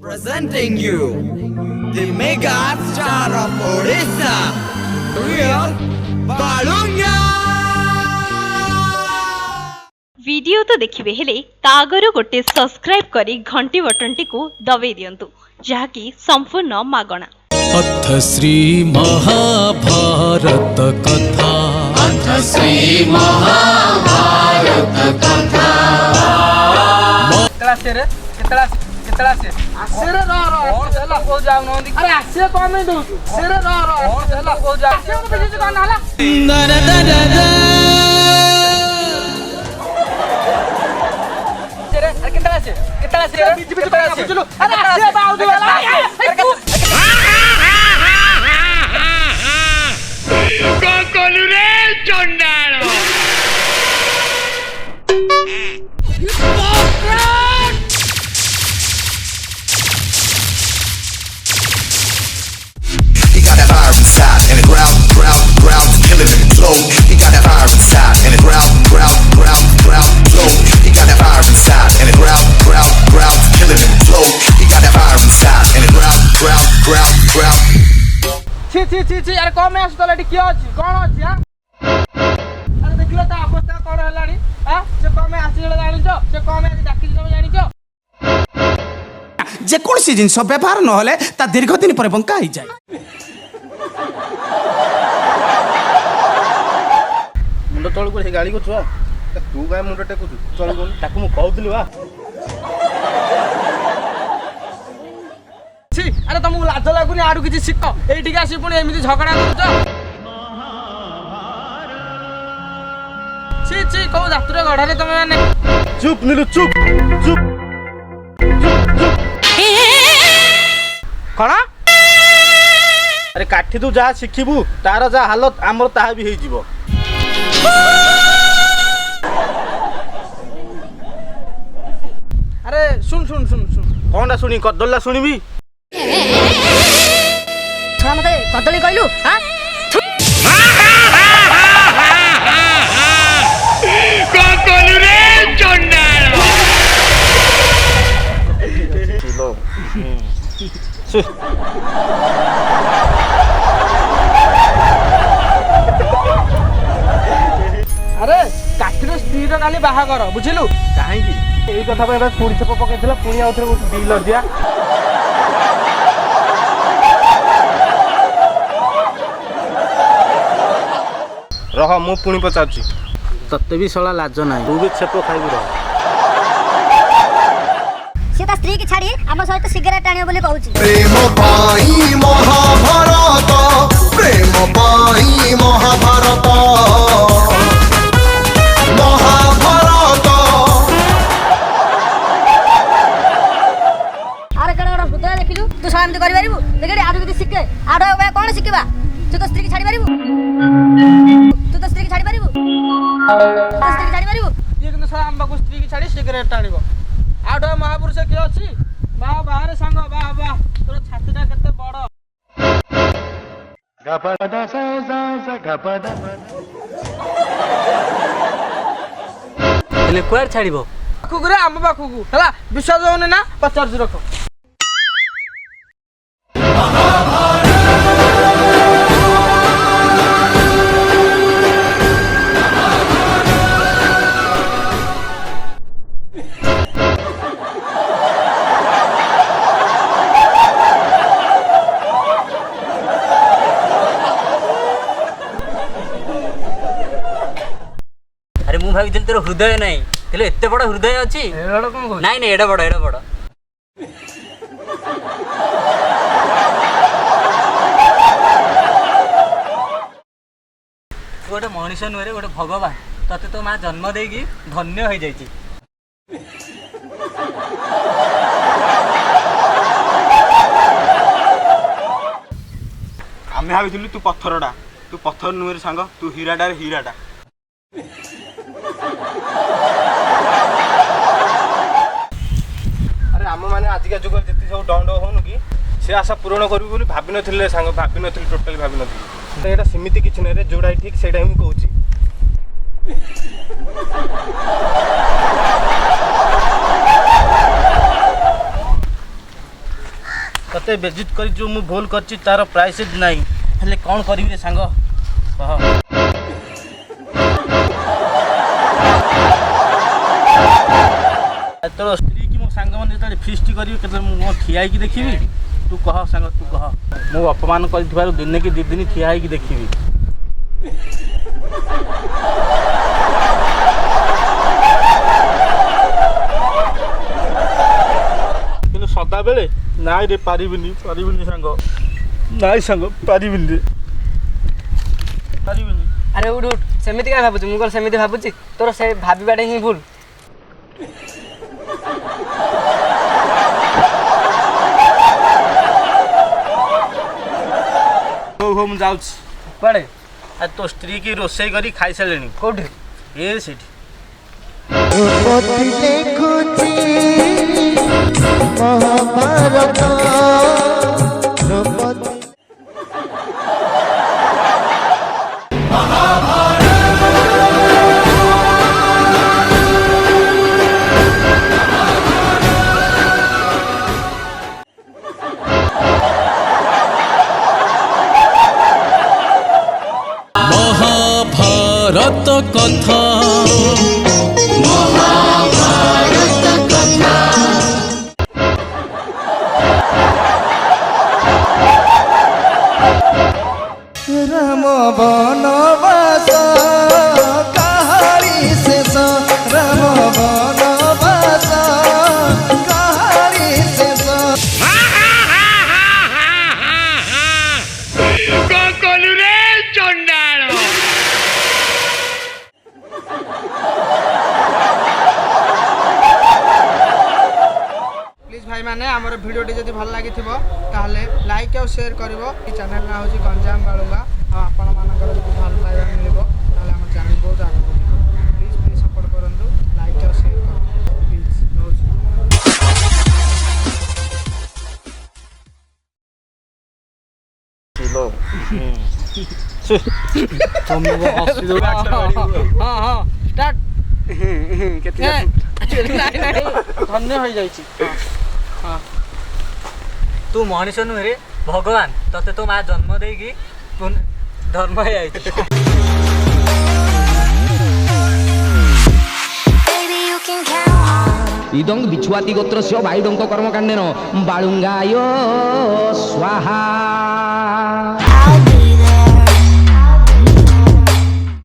Presenting you the mega star of Odisha, real Balunga. Video तो देखिए हेले तागरु गोटे सब्सक्राइब करी घंटी बटन टी को दबे दियंतु जहाँकि संपूर्ण मागणा। अथ श्री महाभारत कथा। अथ श्री महाभारत कथा। कितला से आसेरे रो होला को जाऊ नंदी अरे आसे कम ही दउ सेरे रो होला को जाऊ आसे को बिजी कोन हला सेरे अरे कितला से बिजी चलो अरे आसे बाऊ दे वाला कोकोलू रे चंडालो inside and it growl, killing it slow. He got that fire inside and it growl, slow. He got that fire inside and it growl, killing it slow. He got that fire inside and it growl. छी अरे कम में आसतो लडी कियो अछि कोन अछि हां अरे देखिलो त अवस्था कोन हलाडी हां से कम में आसी जले जानि छ से कम में डाकी जले जानि छ जे कोनसी जिंस व्यवहार न होले ता दीर्घ दिन पर बंका ही जाय। मुंड तळ को हे गाड़ी को छुआ तू गाय मुंड टेकु चल कोन ताकू मु कहउतली वा छी अरे तुमको लाज लागुनी आडू किछि सिक्क एठी आसी पुणी एमिति झगड़ा करछ छी को जातुरे गढारे तमे माने चुप नीलू चुप कोन अरे काठी तू जा शिखिबू तार जा हालत हमर ताहा भी हे जीवो अरे सुन कोनडा सुनी कदल्ला सुनिबी छुआ मते कदली कहलु हां कोकोलू रे चंडालो चलो अरे काठीर स्त्रीर काली बाहागर बुझिलु काहे की एई कथा पे पुरी छप पकेथला पुनी आउथरे डीलर दिया रह मु पुनी पचाउची तत्ते भी सला लाज नाही तू भी छप खाइबु रह से ता स्त्री की छाड़ी हम सहित सिगरेट टाणियो बोली कहूची प्रेम पाई महाभारत प्रेम पाई महाभारत अरे कड़ा हृदय देखिलु तू शांत करि परिबु देखि आडू किति सिके आडू बे कोन सिकिबा तू तो स्त्री की छाड़ी परिबु ये किंतु सारा अंबा को स्त्री की छाड़ी सिगरेट टाणिबो आडो महापुरुष के अछि वाह बाहर संग वाह तोर छातीटा केते बड़ गपदा सा गपदा ले क्वार छाड़िबो कुकुरे आम पाखुकु हला विश्वास होने ना पचार रखो अरे मु भाई तोर हृदय नहीं तेले एते बड़ हृदय अछि एडा कोन को नहीं एडा बड़ गोटे मनुष्य नुहे गोटे भगवान तते तो माँ जन्म देगी धन्य हो जाइए आमे भाबिथिलु तू पत्थरडा तू पत्थर नुहे सांग तू हीराडा अरे आम माने आजिका जुग जति सब दंड होनु कि से आशा पूर्ण करबी बोली भाबी नथिले सांग भाबी नथिले टोटली भाबी नथिले एटा सिमिति किछ नै रे जोडा ठीक सेटा हम कहूची तते बेजित कर जो मु भूल करछि तार प्राइसेज नहीं हेले कौन करिवि रे सांग कह तोर स्त्री की मो सांग मन जेतले फिस्ट करिवि केते मु खियाई की देखिबि तू कह सांग तू कह मु अपमान कर दिन की 2 दिन खियाई की देखिबि किंतु सदा बेले नाई रे पारिबिनी सांग नाई सांग पारिबिनी अरे उठ उठ सेमिति का भाबुची मुगल सेमिति भाबुची तोर से भाबिबाडे ही भूल हो मु जाउछ पड़े आ तो स्त्री की रोसई करी खाई सालेनी कोठी ए सेठी महाभारत कथा राम बनवास कहानी शेष राम बनवास कहानी शेष कौन कलू रे चंडाल प्लीज भाई माने हमर वीडियो टी जदी भल लागि थिबो ताहले लाइक और शेयर करिवो ई चैनल ना होची गंजाम बाळुगा आ आपण मानकर जदी भल पाइबा मिलिबो ताहले हमर चैनल बहुत आगे बढ़िबो प्लीज प्लीज सपोर्ट करंतु लाइक और शेयर करो प्लीज हां हां स्टार्ट धन्य हो जाइछि हां तू मनुष्य नुहे रे भगवान तते तो माँ जन्म देगी धर्म ही आई इदं बिछुआती गोत्रस्य वायुडंक कर्मकाण्डेन बालुंगाय स्वाहा।